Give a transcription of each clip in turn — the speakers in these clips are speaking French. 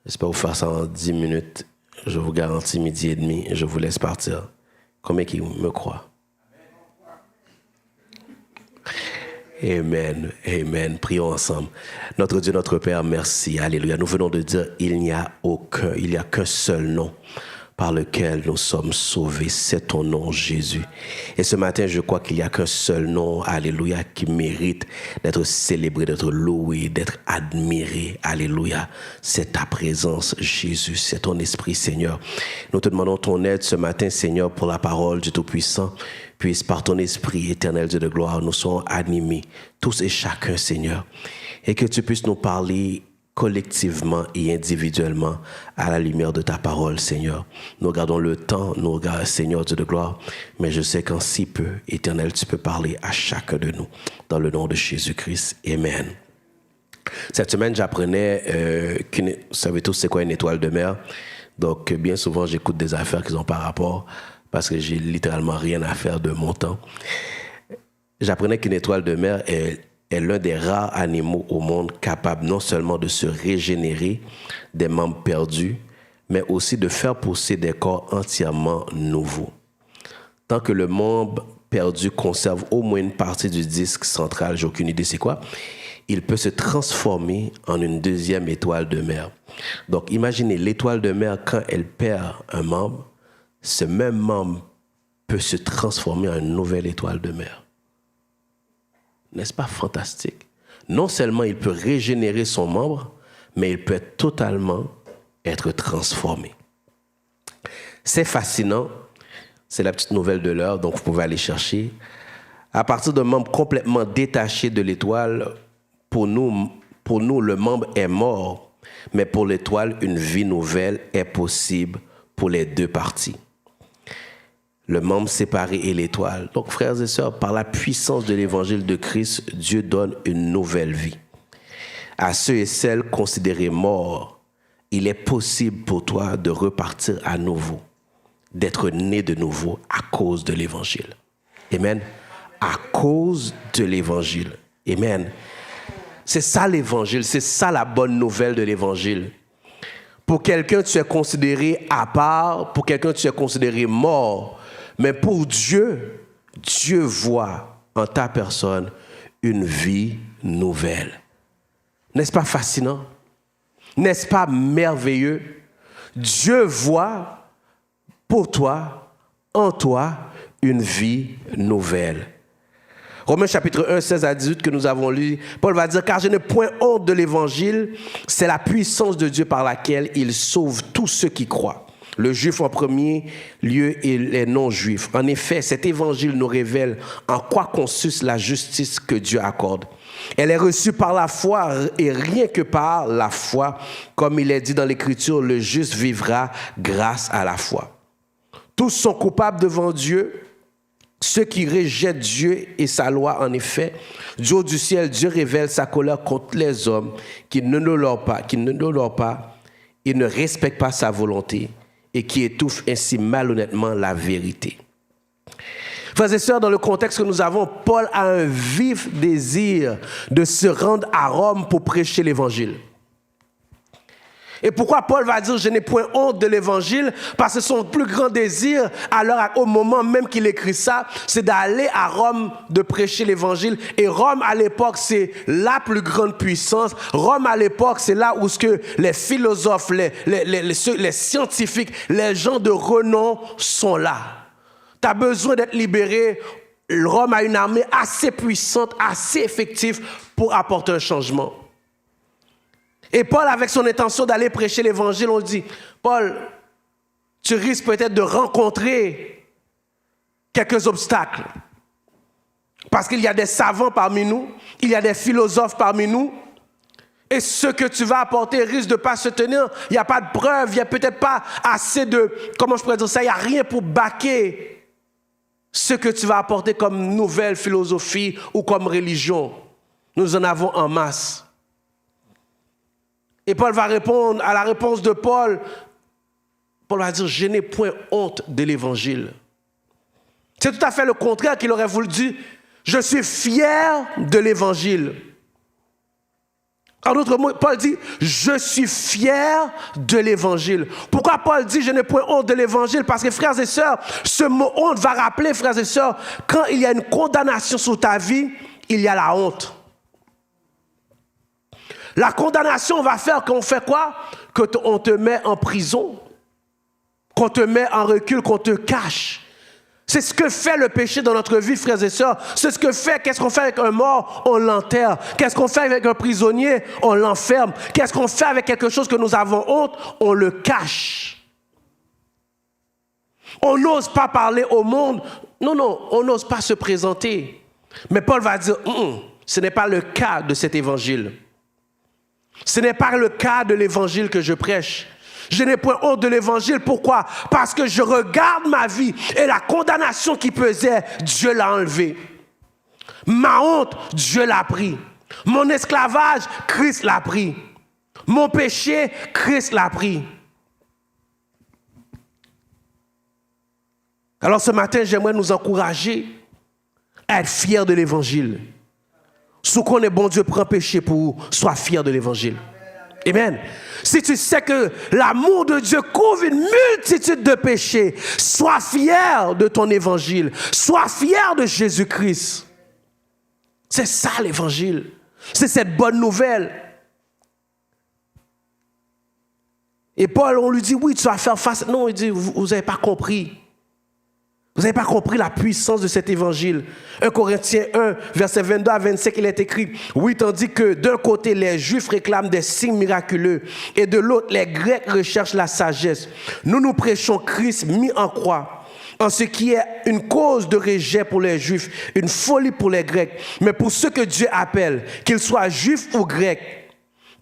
J'espère vous faire ça en 10 minutes. Je vous garantis midi et demi. Je vous laisse partir. Combien qui me croient? Amen. Amen. Prions ensemble. Notre Dieu, notre Père, merci. Alléluia. Nous venons de dire, il n'y a qu'un seul nom par lequel nous sommes sauvés. C'est ton nom, Jésus. Et ce matin, je crois qu'il n'y a qu'un seul nom, alléluia, qui mérite d'être célébré, d'être loué, d'être admiré. Alléluia. C'est ta présence, Jésus. C'est ton esprit, Seigneur. Nous te demandons ton aide ce matin, Seigneur, pour la parole du Tout-Puissant. Puisse par ton esprit, éternel Dieu de gloire, nous soyons animés, tous et chacun, Seigneur. Et que tu puisses nous parler collectivement et individuellement à la lumière de ta parole, Seigneur. Nous regardons le temps, nous regardons, Seigneur Dieu de gloire, mais je sais qu'en si peu, éternel, tu peux parler à chacun de nous, dans le nom de Jésus-Christ. Amen. Cette semaine, j'apprenais vous savez tous c'est quoi une étoile de mer. Donc, bien souvent, j'écoute des affaires qui n'ont pas rapport parce que j'ai littéralement rien à faire de mon temps. J'apprenais qu'une étoile de mer est l'un des rares animaux au monde capable non seulement de se régénérer des membres perdus, mais aussi de faire pousser des corps entièrement nouveaux. Tant que le membre perdu conserve au moins une partie du disque central, j'ai aucune idée c'est quoi, il peut se transformer en une deuxième étoile de mer. Donc imaginez l'étoile de mer, quand elle perd un membre, ce même membre peut se transformer en une nouvelle étoile de mer. N'est-ce pas fantastique? Non seulement il peut régénérer son membre, mais il peut totalement être transformé. C'est fascinant. C'est la petite nouvelle de l'heure, donc vous pouvez aller chercher. À partir d'un membre complètement détaché de l'étoile, pour nous, le membre est mort, mais pour l'étoile, une vie nouvelle est possible pour les deux parties. Le membre séparé et l'étoile. Donc, frères et sœurs, par la puissance de l'évangile de Christ, Dieu donne une nouvelle vie. À ceux et celles considérés morts, il est possible pour toi de repartir à nouveau, d'être né de nouveau à cause de l'évangile. Amen. À cause de l'évangile. Amen. C'est ça l'évangile, c'est ça la bonne nouvelle de l'évangile. Pour quelqu'un, tu es considéré à part, pour quelqu'un, tu es considéré mort. Mais pour Dieu, Dieu voit en ta personne une vie nouvelle. N'est-ce pas fascinant? N'est-ce pas merveilleux? Dieu voit pour toi, en toi, une vie nouvelle. Romains chapitre 1, 16 à 18 que nous avons lu, Paul va dire « Car je n'ai point honte de l'évangile, c'est la puissance de Dieu par laquelle il sauve tous ceux qui croient. » Le juif en premier lieu et les non-juifs. En effet, cet évangile nous révèle en quoi consiste la justice que Dieu accorde. Elle est reçue par la foi et rien que par la foi. Comme il est dit dans l'Écriture, le juste vivra grâce à la foi. Tous sont coupables devant Dieu. Ceux qui rejettent Dieu et sa loi, en effet, du haut du ciel, Dieu révèle sa colère contre les hommes qui ne l'honorent pas et ne respectent pas sa volonté, et qui étouffe ainsi malhonnêtement la vérité. Frères et sœurs, dans le contexte que nous avons, Paul a un vif désir de se rendre à Rome pour prêcher l'évangile. Et pourquoi Paul va dire « Je n'ai point honte de l'évangile » parce que son plus grand désir, au moment même qu'il écrit ça, c'est d'aller à Rome, de prêcher l'évangile. Et Rome, à l'époque, c'est la plus grande puissance. Rome, à l'époque, c'est là où les philosophes, les scientifiques, les gens de renom sont là. Tu as besoin d'être libéré. Rome a une armée assez puissante, assez effective pour apporter un changement. Et Paul, avec son intention d'aller prêcher l'évangile, on dit, Paul, tu risques peut-être de rencontrer quelques obstacles. Parce qu'il y a des savants parmi nous, il y a des philosophes parmi nous, et ce que tu vas apporter risque de ne pas se tenir. Il n'y a pas de preuve, il n'y a peut-être pas assez de, comment je pourrais dire ça, il n'y a rien pour baquer ce que tu vas apporter comme nouvelle philosophie ou comme religion. Nous en avons en masse. Et Paul va répondre à la réponse de Paul. Paul va dire, je n'ai point honte de l'évangile. C'est tout à fait le contraire qu'il aurait voulu dire. Je suis fier de l'évangile. En d'autres mots, Paul dit, je suis fier de l'évangile. Pourquoi Paul dit, je n'ai point honte de l'évangile? Parce que frères et sœurs, ce mot honte va rappeler, frères et sœurs, quand il y a une condamnation sur ta vie, il y a la honte. La condamnation va faire qu'on fait quoi? Qu'on te met en prison, qu'on te met en recul, qu'on te cache. C'est ce que fait le péché dans notre vie, frères et sœurs. C'est ce que fait, qu'est-ce qu'on fait avec un mort? On l'enterre. Qu'est-ce qu'on fait avec un prisonnier? On l'enferme. Qu'est-ce qu'on fait avec quelque chose que nous avons honte? On le cache. On n'ose pas parler au monde. Non, on n'ose pas se présenter. Mais Paul va dire, ce n'est pas le cas de cet évangile. Ce n'est pas le cas de l'évangile que je prêche. Je n'ai point honte de l'évangile. Pourquoi? Parce que je regarde ma vie et la condamnation qui pesait, Dieu l'a enlevée. Ma honte, Dieu l'a pris. Mon esclavage, Christ l'a pris. Mon péché, Christ l'a pris. Alors ce matin, j'aimerais nous encourager à être fiers de l'évangile. Si qu'on est bon Dieu prend péché pour vous, sois fier de l'évangile. Amen. Si tu sais que l'amour de Dieu couvre une multitude de péchés, sois fier de ton évangile. Sois fier de Jésus-Christ. C'est ça l'évangile. C'est cette bonne nouvelle. Et Paul, on lui dit, oui, tu vas faire face. Non, il dit, vous n'avez pas compris. Vous n'avez pas compris la puissance de cet évangile. 1 Corinthiens 1, verset 22 à 25, il est écrit, oui, tandis que d'un côté, les Juifs réclament des signes miraculeux et de l'autre, les Grecs recherchent la sagesse. Nous prêchons Christ mis en croix, en ce qui est une cause de rejet pour les Juifs, une folie pour les Grecs. Mais pour ceux que Dieu appelle, qu'ils soient Juifs ou Grecs,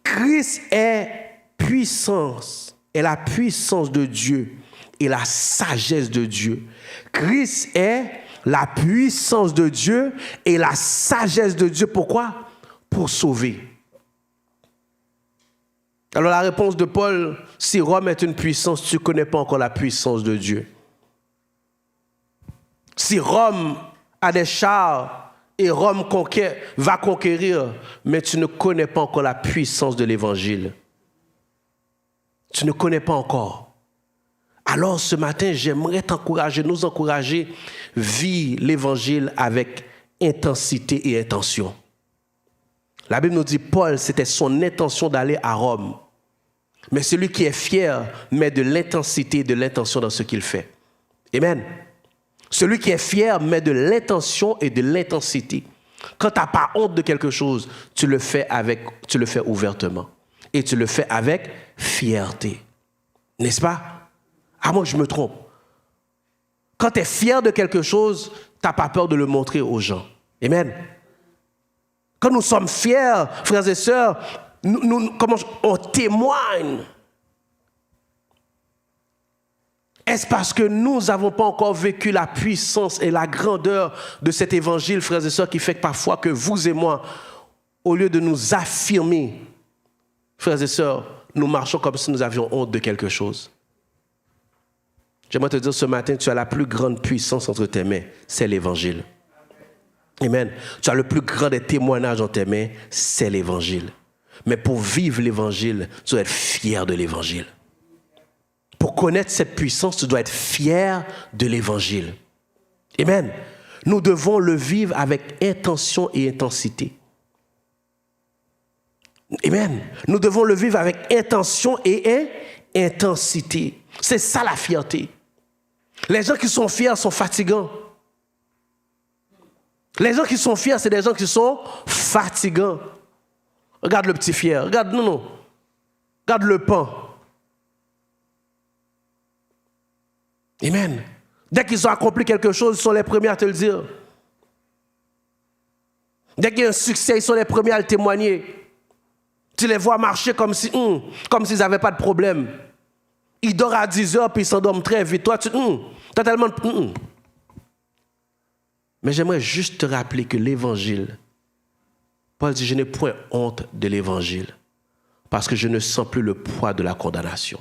Christ est puissance, est la puissance de Dieu et la sagesse de Dieu. Christ est la puissance de Dieu et la sagesse de Dieu. Pourquoi? Pour sauver. Alors la réponse de Paul, si Rome est une puissance, tu ne connais pas encore la puissance de Dieu. Si Rome a des chars et Rome va conquérir, mais tu ne connais pas encore la puissance de l'évangile. Tu ne connais pas encore. Alors ce matin, j'aimerais nous encourager, vivre l'évangile avec intensité et intention. La Bible nous dit, Paul, c'était son intention d'aller à Rome. Mais celui qui est fier met de l'intensité et de l'intention dans ce qu'il fait. Amen. Celui qui est fier met de l'intention et de l'intensité. Quand tu n'as pas honte de quelque chose, tu le fais ouvertement. Et tu le fais avec fierté. N'est-ce pas? À moins que je me trompe. Quand tu es fier de quelque chose, tu n'as pas peur de le montrer aux gens. Amen. Quand nous sommes fiers, frères et sœurs, on témoigne. Est-ce parce que nous n'avons pas encore vécu la puissance et la grandeur de cet évangile, frères et sœurs, qui fait que parfois que vous et moi, au lieu de nous affirmer, frères et sœurs, nous marchons comme si nous avions honte de quelque chose? J'aimerais te dire ce matin, tu as la plus grande puissance entre tes mains, c'est l'évangile. Amen. Tu as le plus grand des témoignages dans tes mains, c'est l'évangile. Mais pour vivre l'évangile, tu dois être fier de l'évangile. Pour connaître cette puissance, tu dois être fier de l'évangile. Amen. Nous devons le vivre avec intention et intensité. Amen. Nous devons le vivre avec intention et intensité. C'est ça la fierté. Les gens qui sont fiers sont fatigants. Les gens qui sont fiers, c'est des gens qui sont fatigants. Regarde le petit fier. Regarde le pan. Amen. Dès qu'ils ont accompli quelque chose, ils sont les premiers à te le dire. Dès qu'il y a un succès, ils sont les premiers à le témoigner. Tu les vois marcher comme s'ils n'avaient pas de problème. Ils dorment à 10 heures puis ils s'endorment très vite. Toi, tu as tellement de... Mais j'aimerais juste te rappeler que l'évangile, Paul dit, je n'ai point honte de l'évangile parce que je ne sens plus le poids de la condamnation.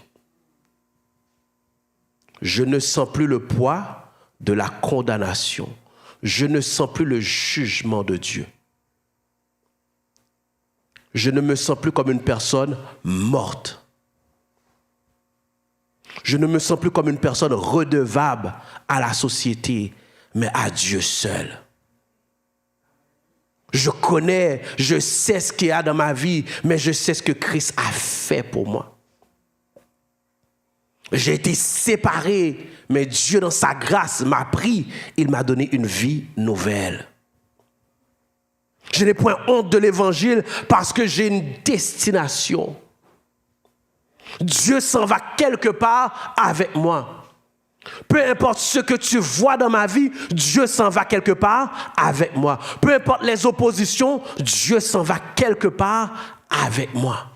Je ne sens plus le poids de la condamnation. Je ne sens plus le jugement de Dieu. je ne me sens plus comme une personne morte. Je ne me sens plus comme une personne redevable à la société, mais à Dieu seul. Je connais, je sais ce qu'il y a dans ma vie, mais je sais ce que Christ a fait pour moi. J'ai été séparé, mais Dieu dans sa grâce m'a pris, il m'a donné une vie nouvelle. Je n'ai point honte de l'évangile parce que j'ai une destination. Dieu s'en va quelque part avec moi. Peu importe ce que tu vois dans ma vie, Dieu s'en va quelque part avec moi. Peu importe les oppositions, Dieu s'en va quelque part avec moi.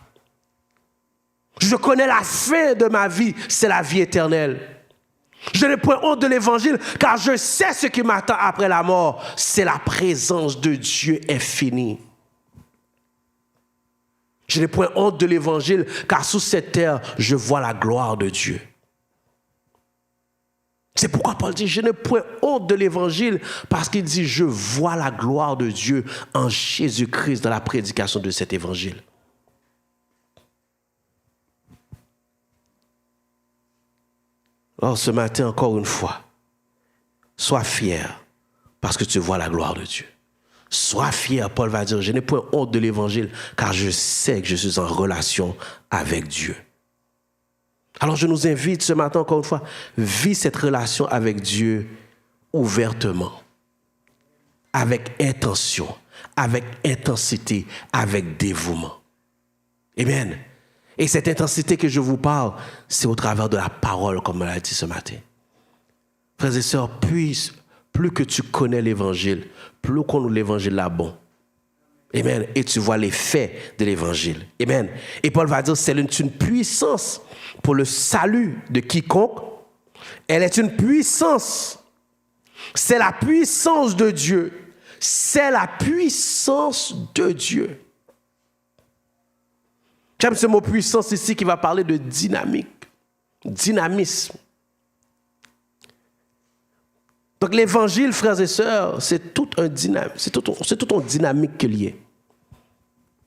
Je connais la fin de ma vie, c'est la vie éternelle. Je n'ai point honte de l'évangile car je sais ce qui m'attend après la mort. C'est la présence de Dieu infinie. Je n'ai point honte de l'évangile car sous cette terre, je vois la gloire de Dieu. C'est pourquoi Paul dit, je n'ai point honte de l'évangile parce qu'il dit, je vois la gloire de Dieu en Jésus-Christ dans la prédication de cet évangile. Alors ce matin, encore une fois, sois fier parce que tu vois la gloire de Dieu. Sois fier, Paul va dire, je n'ai point honte de l'évangile car je sais que je suis en relation avec Dieu. Alors je nous invite ce matin, encore une fois, vis cette relation avec Dieu ouvertement, avec intention, avec intensité, avec dévouement. Amen. Et cette intensité que je vous parle, c'est au travers de la parole, comme on l'a dit ce matin. Frères et sœurs, plus que tu connais l'évangile, plus qu'on nous l'évangile là bon. Amen. Et tu vois les faits de l'évangile. Amen. Et Paul va dire, c'est une puissance pour le salut de quiconque. Elle est une puissance. C'est la puissance de Dieu. C'est la puissance de Dieu. J'aime ce mot puissance ici qui va parler de dynamique, dynamisme. Donc l'évangile, frères et sœurs, c'est tout un dynamique qu'il y est.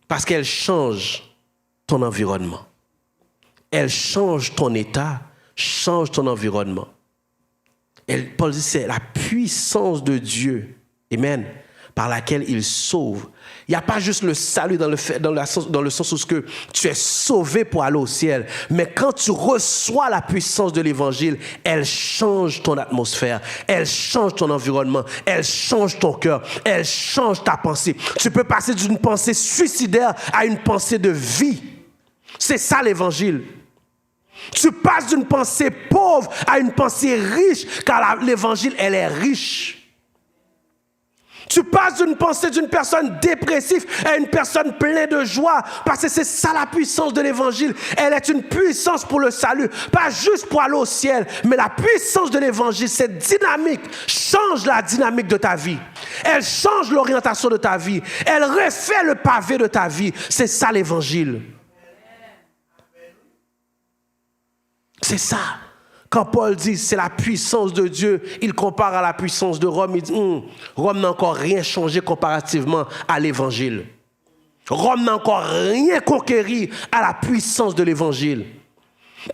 Parce qu'elle change ton environnement. Elle change ton état, change ton environnement. Paul dit, c'est la puissance de Dieu, amen, par laquelle il sauve. Il n'y a pas juste le salut dans le sens où que tu es sauvé pour aller au ciel, mais quand tu reçois la puissance de l'évangile, elle change ton atmosphère, elle change ton environnement, elle change ton cœur, elle change ta pensée. Tu peux passer d'une pensée suicidaire à une pensée de vie. C'est ça l'évangile. Tu passes d'une pensée pauvre à une pensée riche, car l'évangile, elle est riche. Tu passes d'une pensée d'une personne dépressive à une personne pleine de joie, parce que c'est ça la puissance de l'évangile. Elle est une puissance pour le salut, pas juste pour aller au ciel, mais la puissance de l'évangile, cette dynamique change la dynamique de ta vie. Elle change l'orientation de ta vie. Elle refait le pavé de ta vie. C'est ça l'évangile. C'est ça. Quand Paul dit c'est la puissance de Dieu, il compare à la puissance de Rome. Il dit Rome n'a encore rien changé comparativement à l'évangile. Rome n'a encore rien conquéri à la puissance de l'évangile.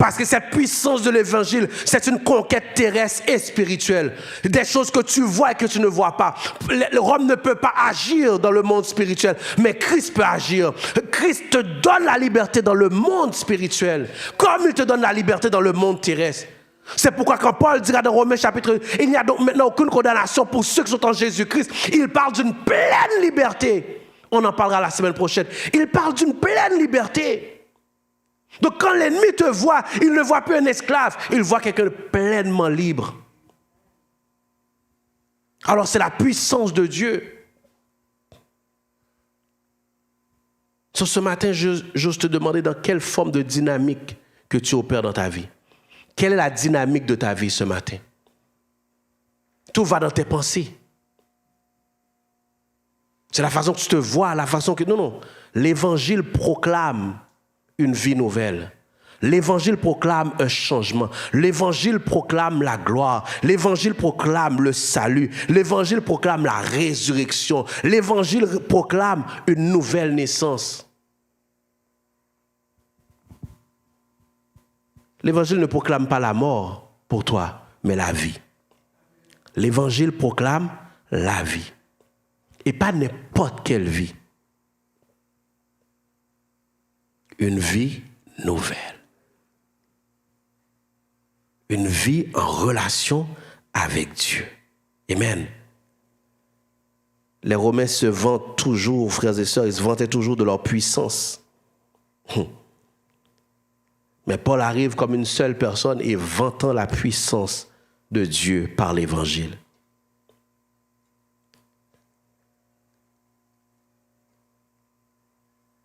Parce que cette puissance de l'évangile, c'est une conquête terrestre et spirituelle. Des choses que tu vois et que tu ne vois pas. Rome ne peut pas agir dans le monde spirituel, mais Christ peut agir. Christ te donne la liberté dans le monde spirituel, comme il te donne la liberté dans le monde terrestre. C'est pourquoi quand Paul dira dans Romains chapitre 1, il n'y a donc maintenant aucune condamnation pour ceux qui sont en Jésus-Christ. Il parle d'une pleine liberté. On en parlera la semaine prochaine. Il parle d'une pleine liberté. Donc quand l'ennemi te voit, il ne voit plus un esclave, il voit quelqu'un de pleinement libre. Alors c'est la puissance de Dieu. Sur ce matin, j'ose te demander dans quelle forme de dynamique que tu opères dans ta vie. Quelle est la dynamique de ta vie ce matin? Tout va dans tes pensées. C'est la façon que tu te vois, la façon que... Non. L'évangile proclame une vie nouvelle. L'évangile proclame un changement. L'évangile proclame la gloire. L'évangile proclame le salut. L'évangile proclame la résurrection. L'évangile proclame une nouvelle naissance. L'évangile ne proclame pas la mort pour toi, mais la vie. L'évangile proclame la vie. Et pas n'importe quelle vie. Une vie nouvelle. Une vie en relation avec Dieu. Amen. Les Romains se vantent toujours, frères et sœurs, ils se vantaient toujours de leur puissance. Mais Paul arrive comme une seule personne et vantant la puissance de Dieu par l'évangile.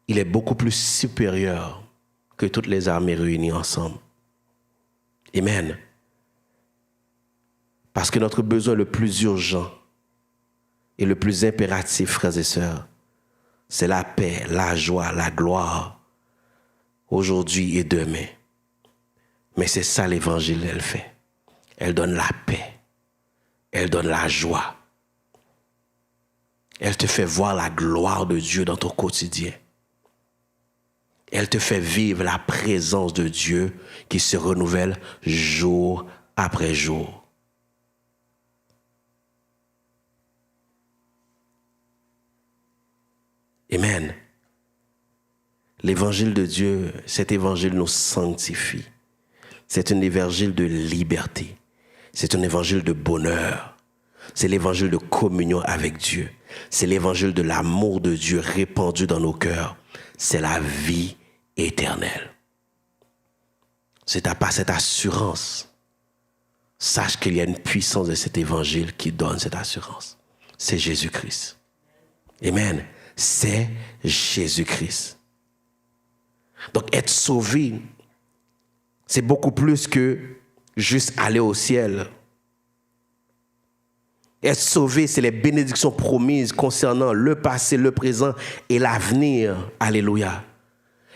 Il est beaucoup plus supérieur que toutes les armées réunies ensemble. Amen. Parce que notre besoin le plus urgent et le plus impératif, frères et sœurs, c'est la paix, la joie, la gloire, aujourd'hui et demain. Mais c'est ça l'évangile, elle fait. Elle donne la paix. Elle donne la joie. Elle te fait voir la gloire de Dieu dans ton quotidien. Elle te fait vivre la présence de Dieu qui se renouvelle jour après jour. Amen. L'évangile de Dieu, cet évangile nous sanctifie. C'est un évangile de liberté. C'est un évangile de bonheur. C'est l'évangile de communion avec Dieu. C'est l'évangile de l'amour de Dieu répandu dans nos cœurs. C'est la vie éternelle. Si tu n'as pas cette assurance, sache qu'il y a une puissance de cet évangile qui donne cette assurance. C'est Jésus-Christ. Amen. C'est Jésus-Christ. Donc être sauvé, c'est beaucoup plus que juste aller au ciel. Être sauvé, c'est les bénédictions promises concernant le passé, le présent et l'avenir. Alléluia.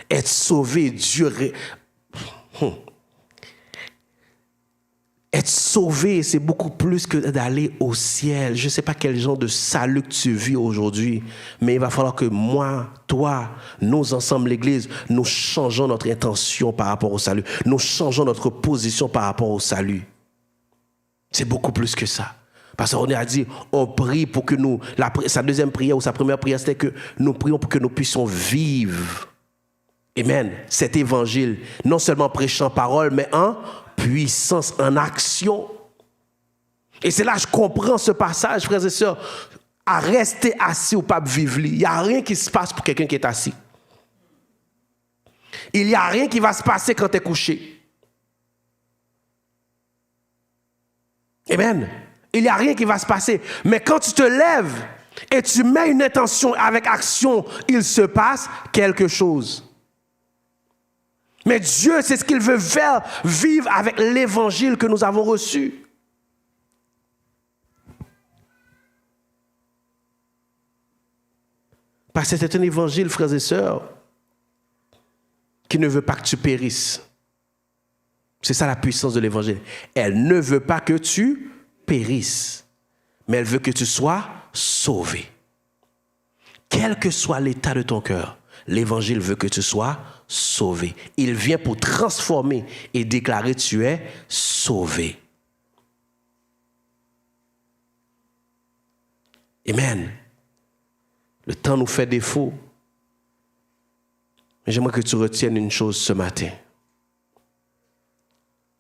Être sauvé, Dieu... Être sauvé, c'est beaucoup plus que d'aller au ciel. Je ne sais pas quel genre de salut que tu vis aujourd'hui, mais il va falloir que moi, toi, nous ensemble, l'Église, nous changeons notre intention par rapport au salut. Nous changeons notre position par rapport au salut. C'est beaucoup plus que ça. Parce qu'on a dit, on prie pour que nous... sa deuxième prière ou sa première prière, c'était que nous prions pour que nous puissions vivre. Amen. Cet évangile, non seulement prêchant parole, mais en puissance, en action. Et c'est là que je comprends ce passage, frères et sœurs. À rester assis ou pas vivre. Il n'y a rien qui se passe pour quelqu'un qui est assis. Il n'y a rien qui va se passer quand tu es couché. Amen. Il n'y a rien qui va se passer. Mais quand tu te lèves et tu mets une intention avec action, il se passe quelque chose. Mais Dieu, c'est ce qu'il veut faire vivre avec l'évangile que nous avons reçu. Parce que c'est un évangile, frères et sœurs, qui ne veut pas que tu périsses. C'est ça la puissance de l'évangile. Elle ne veut pas que tu périsses, mais elle veut que tu sois sauvé. Quel que soit l'état de ton cœur, l'évangile veut que tu sois sauvé. Il vient pour transformer et déclarer tu es sauvé. Amen. Le temps nous fait défaut. Mais j'aimerais que tu retiennes une chose ce matin.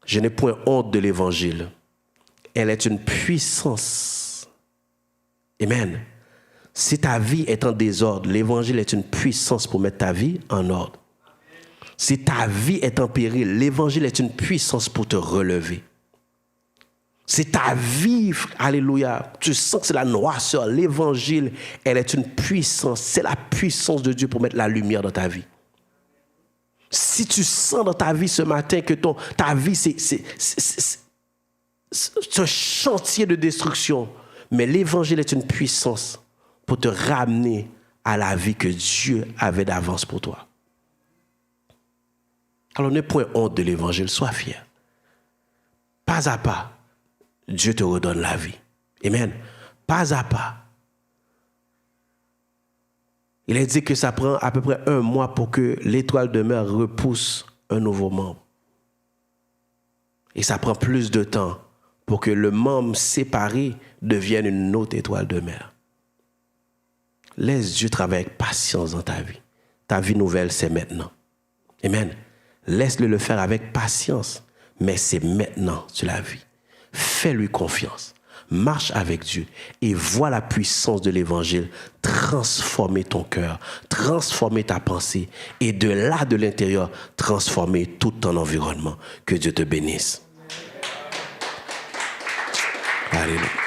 Je n'ai point honte de l'évangile. Elle est une puissance. Amen. Si ta vie est en désordre, l'évangile est une puissance pour mettre ta vie en ordre. Si ta vie est en péril, l'évangile est une puissance pour te relever. Si ta vie, alléluia, tu sens que c'est la noirceur, l'évangile, elle est une puissance. C'est la puissance de Dieu pour mettre la lumière dans ta vie. Si tu sens dans ta vie ce matin que ta vie, c'est un chantier de destruction, mais l'évangile est une puissance pour te ramener à la vie que Dieu avait d'avance pour toi. Alors, n'aie point honte de l'évangile, sois fier. Pas à pas, Dieu te redonne la vie. Amen. Pas à pas. Il est dit que ça prend à peu près 1 mois pour que l'étoile de mer repousse un nouveau membre. Et ça prend plus de temps pour que le membre séparé devienne une autre étoile de mer. Laisse Dieu travailler avec patience dans ta vie. Ta vie nouvelle, c'est maintenant. Amen. Laisse-le le faire avec patience. Mais c'est maintenant sur la vie. Fais-lui confiance. Marche avec Dieu et vois la puissance de l'évangile transformer ton cœur, transformer ta pensée et de là, de l'intérieur, transformer tout ton environnement. Que Dieu te bénisse. Alléluia.